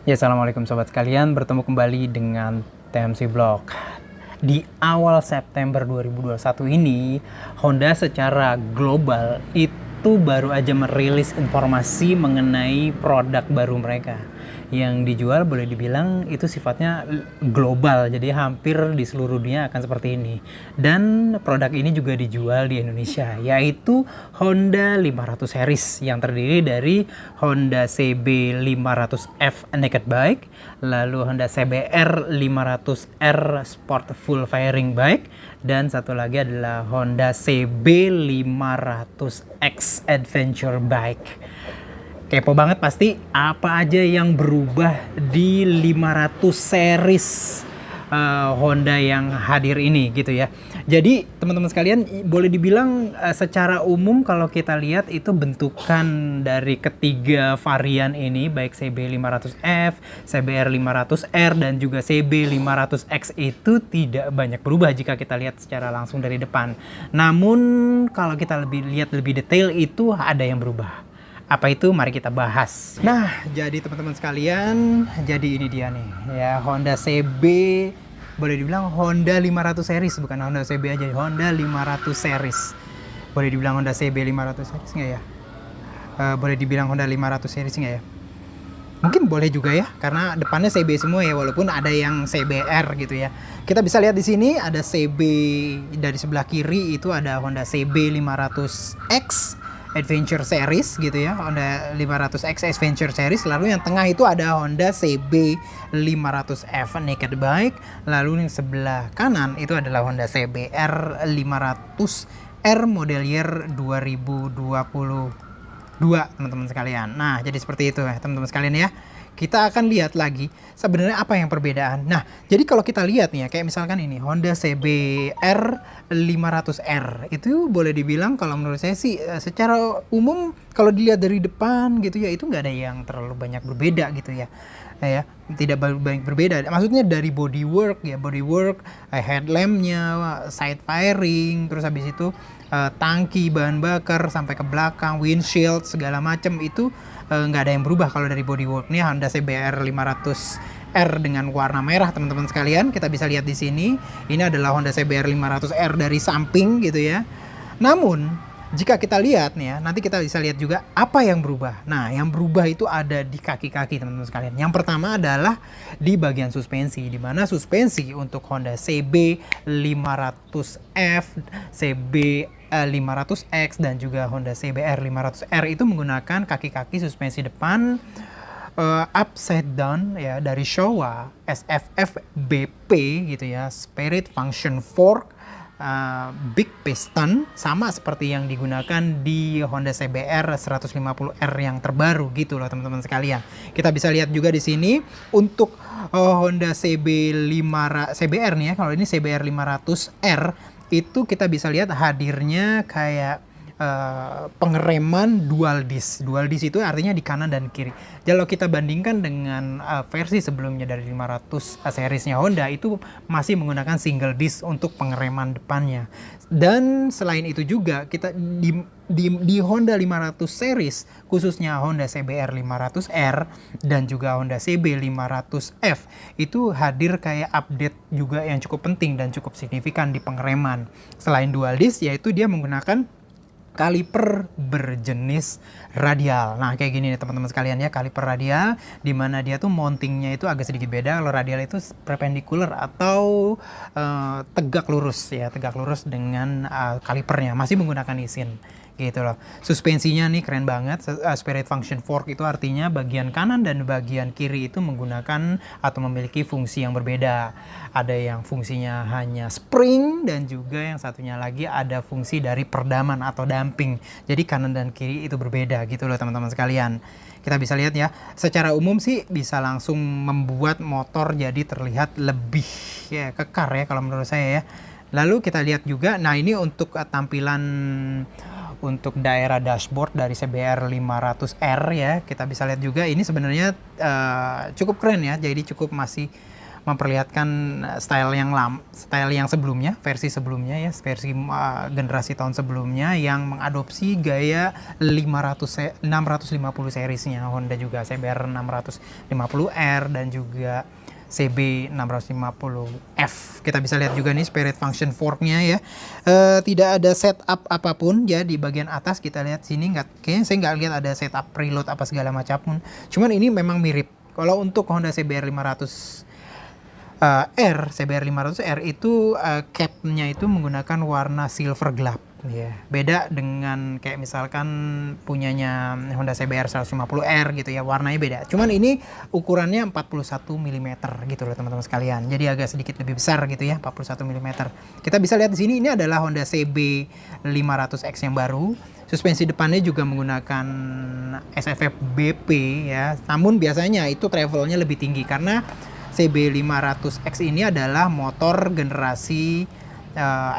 Ya, assalamualaikum sobat sekalian, bertemu kembali dengan TMC Blog. Di awal September 2021 ini, Honda secara global itu baru aja merilis informasi mengenai produk baru mereka. Yang dijual boleh dibilang itu sifatnya global, jadi hampir di seluruh dunia akan seperti ini. Dan produk ini juga dijual di Indonesia, yaitu Honda 500 series yang terdiri dari Honda CB 500F Naked Bike, lalu Honda CBR 500R Sport Full Fairing Bike, dan satu lagi adalah Honda CB 500X Adventure Bike. Kepo banget pasti apa aja yang berubah di 500 series Honda yang hadir ini gitu ya. Jadi teman-teman sekalian boleh dibilang secara umum kalau kita lihat itu bentukan dari ketiga varian ini baik CB 500F, CBR 500R dan juga CB 500X itu tidak banyak berubah jika kita lihat secara langsung dari depan. Namun kalau kita lihat lebih detail itu ada yang berubah. Apa itu? Mari kita bahas. Nah, jadi teman-teman sekalian, jadi ini dia nih ya, Honda CB, boleh dibilang Honda 500 series, bukan Honda CB aja, Honda 500 series. Boleh dibilang Honda CB 500 series nggak ya? Boleh dibilang Honda 500 series nggak ya? Mungkin boleh juga ya, karena depannya CB semua ya, walaupun ada yang CBR gitu ya. Kita bisa lihat di sini ada CB, dari sebelah kiri itu ada Honda CB 500X Adventure Series gitu ya, Honda 500X Adventure Series. Lalu yang tengah itu ada Honda CB 500F Naked Bike. Lalu yang sebelah kanan itu adalah Honda CBR 500R model year 2022 teman-teman sekalian. Nah, jadi seperti itu ya teman-teman sekalian ya. Kita akan lihat lagi sebenarnya apa yang perbedaan. Nah, jadi kalau kita lihat nih ya, kayak misalkan ini Honda CBR 500R itu boleh dibilang kalau menurut saya sih secara umum kalau dilihat dari depan gitu ya, itu nggak ada yang terlalu banyak berbeda gitu ya. Ya, tidak banyak berbeda. Maksudnya dari bodywork ya, bodywork, headlampnya, side fairing, terus habis itu tangki bahan bakar sampai ke belakang, windshield segala macam itu nggak ada yang berubah kalau dari bodyworknya. Honda CBR 500R dengan warna merah teman-teman sekalian, kita bisa lihat di sini. Ini adalah Honda CBR 500R dari samping gitu ya. Namun jika kita lihat nih ya, nanti kita bisa lihat juga apa yang berubah. Nah, yang berubah itu ada di kaki-kaki teman-teman sekalian. Yang pertama adalah di bagian suspensi, di mana suspensi untuk Honda CB 500F, CB 500X dan juga Honda CBR 500R itu menggunakan kaki-kaki suspensi depan upside down ya, dari Showa SFF BP gitu ya, Spirit Function Fork, big piston, sama seperti yang digunakan di Honda CBR 150R yang terbaru gitu loh teman-teman sekalian. Kita bisa lihat juga di sini untuk Honda CBR nih ya, kalau ini CBR 500R itu kita bisa lihat hadirnya kayak pengereman dual disc. Dual disc itu artinya di kanan dan kiri. Kalau kita bandingkan dengan versi sebelumnya dari 500 seriesnya Honda, itu masih menggunakan single disc untuk pengereman depannya. Dan selain itu juga kita di Honda 500 series, khususnya Honda CBR 500R dan juga Honda CB 500F itu hadir kayak update juga yang cukup penting dan cukup signifikan di pengereman. Selain dual disc, yaitu dia menggunakan kaliper berjenis radial. Nah, kayak gini nih teman-teman sekalian ya, kaliper radial, di mana dia tuh mountingnya itu agak sedikit beda. Kalau radial itu perpendicular atau tegak lurus ya, tegak lurus dengan kalipernya masih menggunakan isin gitu loh. Suspensinya nih keren banget. Spirit Function Fork itu artinya bagian kanan dan bagian kiri itu menggunakan atau memiliki fungsi yang berbeda. Ada yang fungsinya hanya spring dan juga yang satunya lagi ada fungsi dari perdaman atau damping. Jadi kanan dan kiri itu berbeda gitu loh teman-teman sekalian. Kita bisa lihat ya, secara umum sih bisa langsung membuat motor jadi terlihat lebih ya kekar ya kalau menurut saya ya. Lalu kita lihat juga, nah ini untuk tampilan untuk daerah dashboard dari CBR 500R ya, kita bisa lihat juga ini sebenarnya cukup keren ya, jadi cukup masih memperlihatkan style yang sebelumnya, versi sebelumnya ya, versi generasi tahun sebelumnya yang mengadopsi gaya 650 seriesnya Honda juga, CBR 650R dan juga CB 650F. Kita bisa lihat juga nih Spirit Function Fork-nya ya. Tidak ada setup apapun ya di bagian atas. Kita lihat sini kayaknya saya nggak lihat ada setup preload apa segala macam pun. Cuman ini memang mirip. Kalau untuk Honda CBR 500 CBR 500R itu capnya itu menggunakan warna silver gelap ya. Beda dengan kayak misalkan punyanya Honda CBR 150R gitu ya, warnanya beda. Cuman ini ukurannya 41 mm gitu loh teman-teman sekalian. Jadi agak sedikit lebih besar gitu ya, 41 mm. Kita bisa lihat di sini ini adalah Honda CB 500X yang baru. Suspensi depannya juga menggunakan SFF BP ya. Namun biasanya itu travelnya lebih tinggi karena CB500X ini adalah motor generasi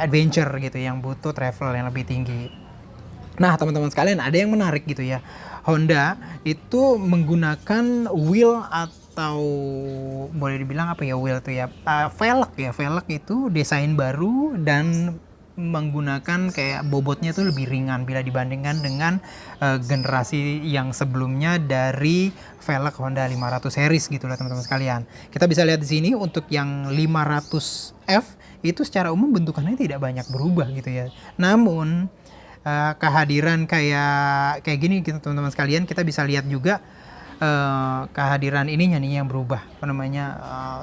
adventure gitu yang butuh travel yang lebih tinggi. Nah teman-teman sekalian, ada yang menarik gitu ya, Honda itu menggunakan wheel atau boleh dibilang apa ya, wheel itu ya, velg ya, velg itu desain baru dan menggunakan kayak bobotnya tuh lebih ringan bila dibandingkan dengan generasi yang sebelumnya dari velg Honda 500 series gitu lah teman-teman sekalian. Kita bisa lihat di sini untuk yang 500F itu secara umum bentukannya tidak banyak berubah gitu ya. Namun kehadiran kayak gini gitu teman-teman sekalian, kita bisa lihat juga kehadiran ininya nih yang berubah, apa namanya,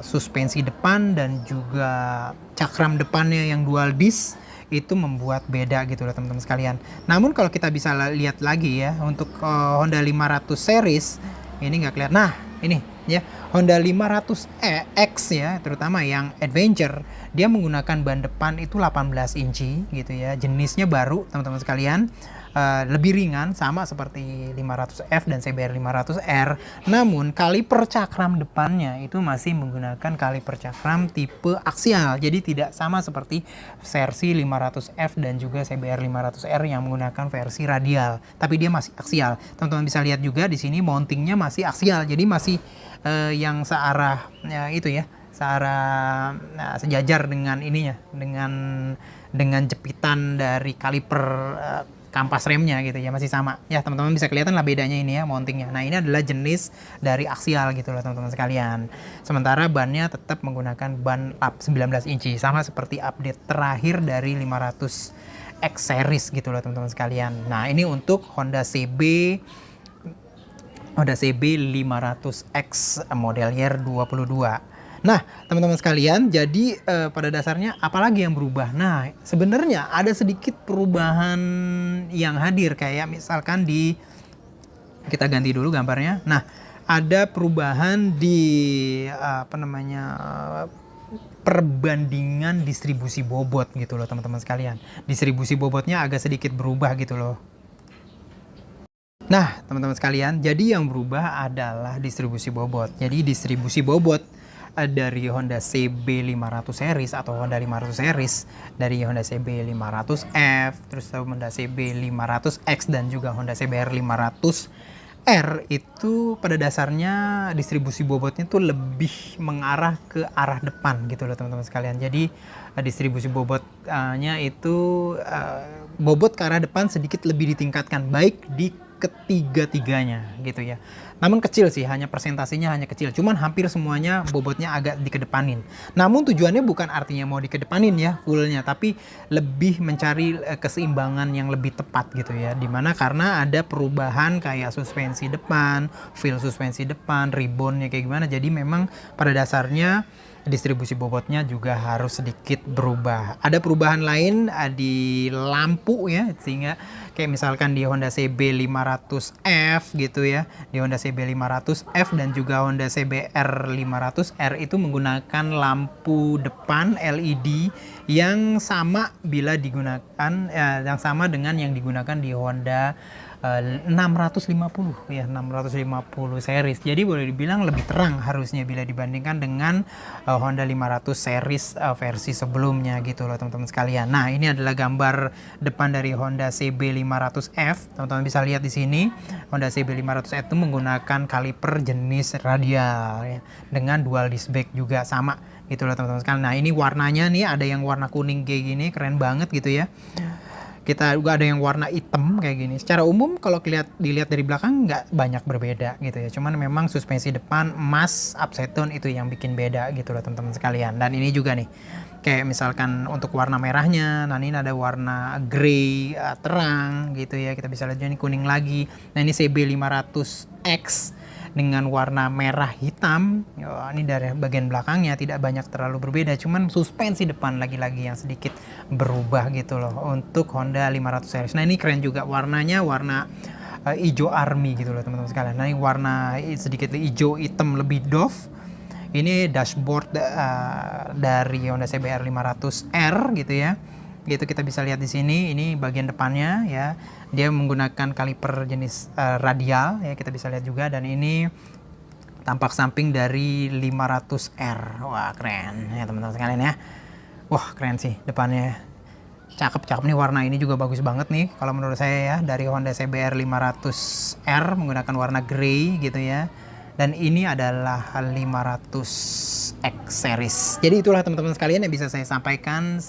suspensi depan dan juga cakram depannya yang dual disc itu membuat beda gitu loh teman-teman sekalian. Namun kalau kita bisa lihat lagi ya untuk Honda 500 series ini nggak kelihatan. Nah ini ya Honda 500X ya, terutama yang adventure, dia menggunakan ban depan itu 18 inci gitu ya, jenisnya baru teman-teman sekalian. Lebih ringan sama seperti 500F dan CBR 500R, namun kaliper cakram depannya itu masih menggunakan kaliper cakram tipe aksial, jadi tidak sama seperti versi 500F dan juga CBR 500R yang menggunakan versi radial, tapi dia masih aksial. Teman-teman bisa lihat juga di sini mountingnya masih aksial, jadi masih yang searah ya, itu ya, searah, sejajar dengan ininya, dengan jepitan dari kaliper kampas remnya gitu ya, masih sama ya teman-teman, bisa kelihatan lah bedanya ini ya mountingnya. Nah ini adalah jenis dari aksial gitu loh teman-teman sekalian. Sementara bannya tetap menggunakan ban lap 19 inci sama seperti update terakhir dari 500X series gitu loh teman-teman sekalian. Nah ini untuk Honda CB 500X model year 22. Nah, teman-teman sekalian, jadi pada dasarnya apalagi yang berubah? Nah, sebenarnya ada sedikit perubahan yang hadir, kayak misalkan kita ganti dulu gambarnya. Nah, ada perubahan di apa namanya, perbandingan distribusi bobot gitu loh teman-teman sekalian. Distribusi bobotnya agak sedikit berubah gitu loh. Nah, teman-teman sekalian, jadi yang berubah adalah distribusi bobot. Jadi distribusi bobot dari Honda CB 500 series atau Honda 500 series, dari Honda CB 500F, terus Honda CB 500X dan juga Honda CBR 500R itu pada dasarnya distribusi bobotnya tuh lebih mengarah ke arah depan gitu loh teman-teman sekalian. Jadi distribusi bobotnya itu bobot ke arah depan sedikit lebih ditingkatkan, baik di ketiga-tiganya gitu ya. Namun kecil sih, hanya persentasenya hanya kecil, cuman hampir semuanya bobotnya agak dikedepanin. Namun tujuannya bukan artinya mau dikedepanin ya fullnya, tapi lebih mencari keseimbangan yang lebih tepat gitu ya. Dimana karena ada perubahan kayak suspensi depan, feel suspensi depan, ribbonnya kayak gimana. Jadi memang pada dasarnya distribusi bobotnya juga harus sedikit berubah. Ada perubahan lain di lampu ya, sehingga kayak misalkan di Honda CB 500F gitu ya, di Honda CB 500F dan juga Honda CBR 500R itu menggunakan lampu depan LED yang sama bila digunakan yang sama dengan yang digunakan di Honda 650 ya, 650 series. Jadi boleh dibilang lebih terang harusnya bila dibandingkan dengan Honda 500 series versi sebelumnya gitu loh teman-teman sekalian. Nah, ini adalah gambar depan dari Honda CB500F. Teman-teman bisa lihat di sini Honda CB500F itu menggunakan kaliper jenis radial ya, dengan dual disc brake juga sama gitu loh teman-teman sekalian. Nah, ini warnanya nih ada yang warna kuning kayak gini, keren banget gitu ya. Kita juga ada yang warna hitam kayak gini. Secara umum kalau dilihat dari belakang nggak banyak berbeda gitu ya. Cuman memang suspensi depan emas upside down itu yang bikin beda gitu loh teman-teman sekalian. Dan ini juga nih, kayak misalkan untuk warna merahnya, nah ini ada warna grey terang gitu ya. Kita bisa lihat juga ini kuning lagi. Nah ini CB500X dengan warna merah hitam. Ini dari bagian belakangnya tidak banyak terlalu berbeda, cuman suspensi depan lagi-lagi yang sedikit berubah gitu loh untuk Honda 500 series. Nah ini keren juga warnanya, warna hijau army gitu loh teman-teman sekalian. Nah ini warna sedikit hijau hitam lebih doff. Ini dashboard dari Honda CBR 500R gitu ya. Gitu kita bisa lihat di sini, ini bagian depannya ya, dia menggunakan kaliper jenis radial ya, kita bisa lihat juga. Dan ini tampak samping dari 500R. Wah keren ya teman-teman sekalian ya. Wah keren sih depannya, cakep nih, warna ini juga bagus banget nih kalau menurut saya ya, dari Honda CBR 500R menggunakan warna grey gitu ya. Dan ini adalah 500X series. Jadi itulah teman-teman sekalian yang bisa saya sampaikan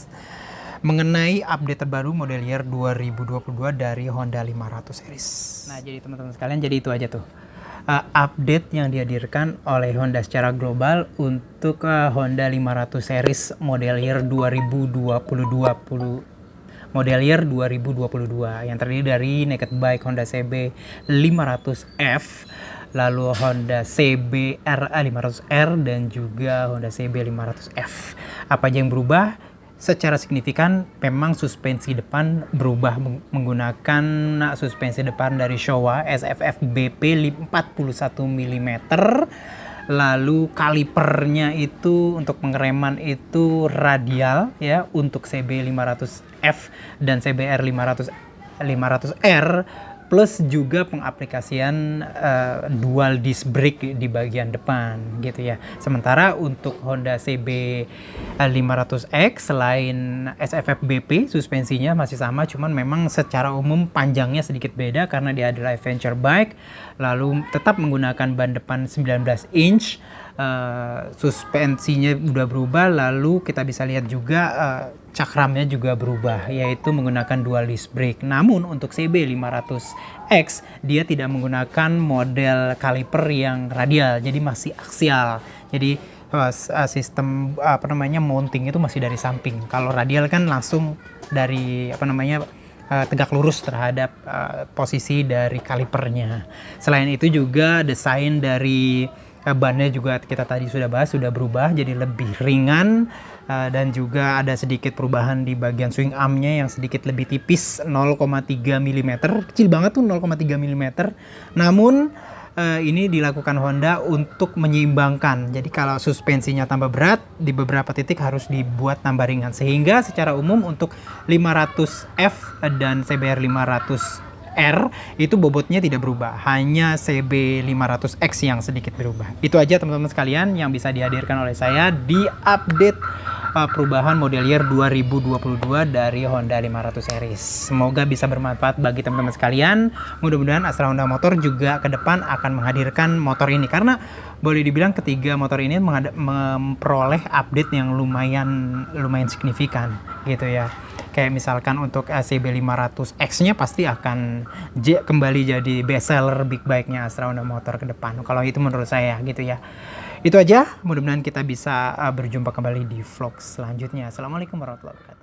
mengenai update terbaru model year 2022 dari Honda 500 series. Nah, jadi teman-teman sekalian, jadi itu aja tuh update yang dihadirkan oleh Honda secara global untuk Honda 500 series model year 2022 yang terdiri dari naked bike Honda CB 500F, lalu Honda CBR 500R dan juga Honda CB 500F. Apa aja yang berubah? Secara signifikan memang suspensi depan berubah menggunakan suspensi depan dari Showa SFF BP 41 mm. Lalu kalipernya itu untuk pengereman itu radial ya untuk CB 500F dan CBR 500R, plus juga pengaplikasian dual disc brake di bagian depan gitu ya. Sementara untuk Honda CB 500X selain SFF BP suspensinya masih sama, cuman memang secara umum panjangnya sedikit beda karena dia adalah adventure bike, lalu tetap menggunakan ban depan 19 inch. Suspensinya udah berubah, lalu kita bisa lihat juga cakramnya juga berubah, yaitu menggunakan dual disc brake. Namun untuk CB 500X dia tidak menggunakan model kaliper yang radial, jadi masih aksial. Jadi sistem mounting itu masih dari samping. Kalau radial kan langsung dari tegak lurus terhadap posisi dari kalipernya. Selain itu juga desain dari bannya juga kita tadi sudah bahas, sudah berubah jadi lebih ringan, dan juga ada sedikit perubahan di bagian swing armnya yang sedikit lebih tipis 0,3 mm, kecil banget tuh 0,3 mm. Namun ini dilakukan Honda untuk menyeimbangkan, jadi kalau suspensinya tambah berat di beberapa titik harus dibuat tambah ringan, sehingga secara umum untuk 500F dan CBR 500R itu bobotnya tidak berubah, hanya CB 500X yang sedikit berubah. Itu aja teman-teman sekalian yang bisa dihadirkan oleh saya di update perubahan model year 2022 dari Honda 500 series. Semoga bisa bermanfaat bagi teman-teman sekalian. Mudah-mudahan Astra Honda Motor juga ke depan akan menghadirkan motor ini, karena boleh dibilang ketiga motor ini memperoleh update yang lumayan signifikan gitu ya. Kayak misalkan untuk CB 500X-nya pasti akan kembali jadi best seller big bike-nya Astra Honda Motor ke depan. Kalau itu menurut saya gitu ya. Itu aja, mudah-mudahan kita bisa berjumpa kembali di vlog selanjutnya. Assalamualaikum warahmatullahi wabarakatuh.